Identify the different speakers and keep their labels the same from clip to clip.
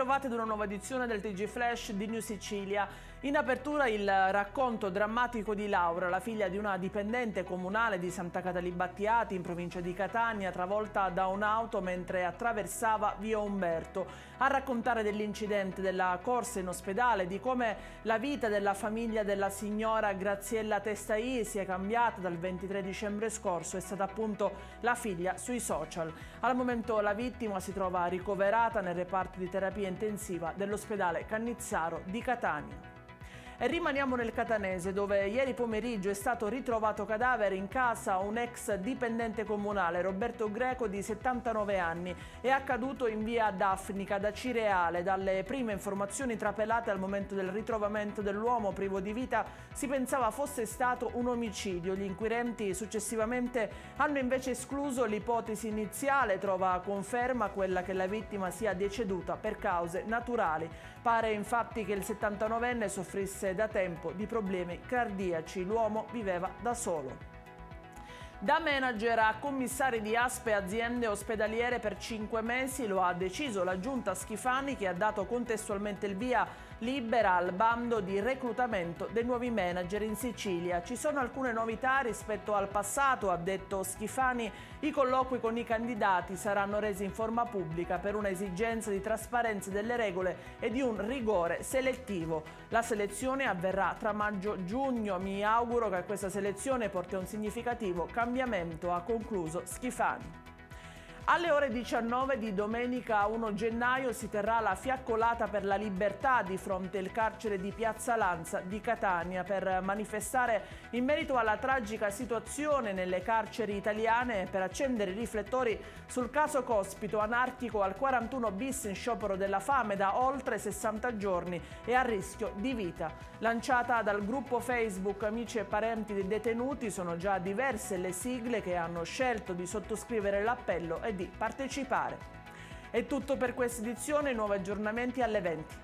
Speaker 1: ritrovati ad una nuova edizione del TG Flash di New Sicilia. In apertura il racconto drammatico di Laura, la figlia di una dipendente comunale di Santa Catalina Battiati in provincia di Catania, travolta da un'auto mentre attraversava via Umberto. A raccontare dell'incidente, della corsa in ospedale, di come la vita della famiglia della signora Graziella Testai sia cambiata dal 23 dicembre scorso è stata appunto la figlia sui social. Al momento la vittima si trova ricoverata nel reparto di terapia intensiva dell'ospedale Cannizzaro di Catania. E rimaniamo nel catanese, dove ieri pomeriggio è stato ritrovato cadavere in casa un ex dipendente comunale, Roberto Greco, di 79 anni. È accaduto in via Daffnica da Cireale. Dalle prime informazioni trapelate al momento del ritrovamento dell'uomo privo di vita si pensava fosse stato un omicidio. Gli inquirenti successivamente hanno invece escluso l'ipotesi iniziale, trova conferma quella che la vittima sia deceduta per cause naturali. Pare infatti che il 79enne soffrisse da tempo di problemi cardiaci. L'uomo viveva da solo. Da manager a commissari di ASP e aziende ospedaliere per 5 mesi lo ha deciso la giunta Schifani, che ha dato contestualmente il via libera al bando di reclutamento dei nuovi manager in Sicilia. Ci sono alcune novità rispetto al passato, ha detto Schifani. I colloqui con i candidati saranno resi in forma pubblica per un'esigenza di trasparenza delle regole e di un rigore selettivo. La selezione avverrà tra maggio e giugno. Mi auguro che questa selezione porti a un significativo cambiamento, ha concluso Schifani. Alle ore 19 di domenica 1 gennaio si terrà la fiaccolata per la libertà di fronte al carcere di Piazza Lanza di Catania per manifestare in merito alla tragica situazione nelle carceri italiane e per accendere i riflettori sul caso Cospito, anarchico al 41 bis in sciopero della fame da oltre 60 giorni e a rischio di vita. Lanciata dal gruppo Facebook Amici e Parenti dei Detenuti, sono già diverse le sigle che hanno scelto di sottoscrivere l'appello e di partecipare. È tutto per questa edizione, nuovi aggiornamenti alle 20.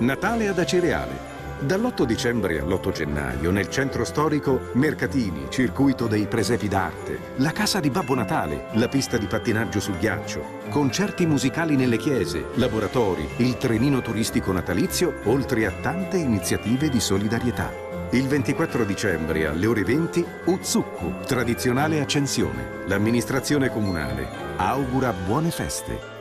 Speaker 2: Natale ad Acireale. Dall'8 dicembre all'8 gennaio nel centro storico mercatini, circuito dei presepi d'arte, la casa di Babbo Natale, la pista di pattinaggio sul ghiaccio, concerti musicali nelle chiese, laboratori, il trenino turistico natalizio, oltre a tante iniziative di solidarietà. Il 24 dicembre alle ore 20 Uzzukku, tradizionale accensione. L'amministrazione comunale augura buone feste.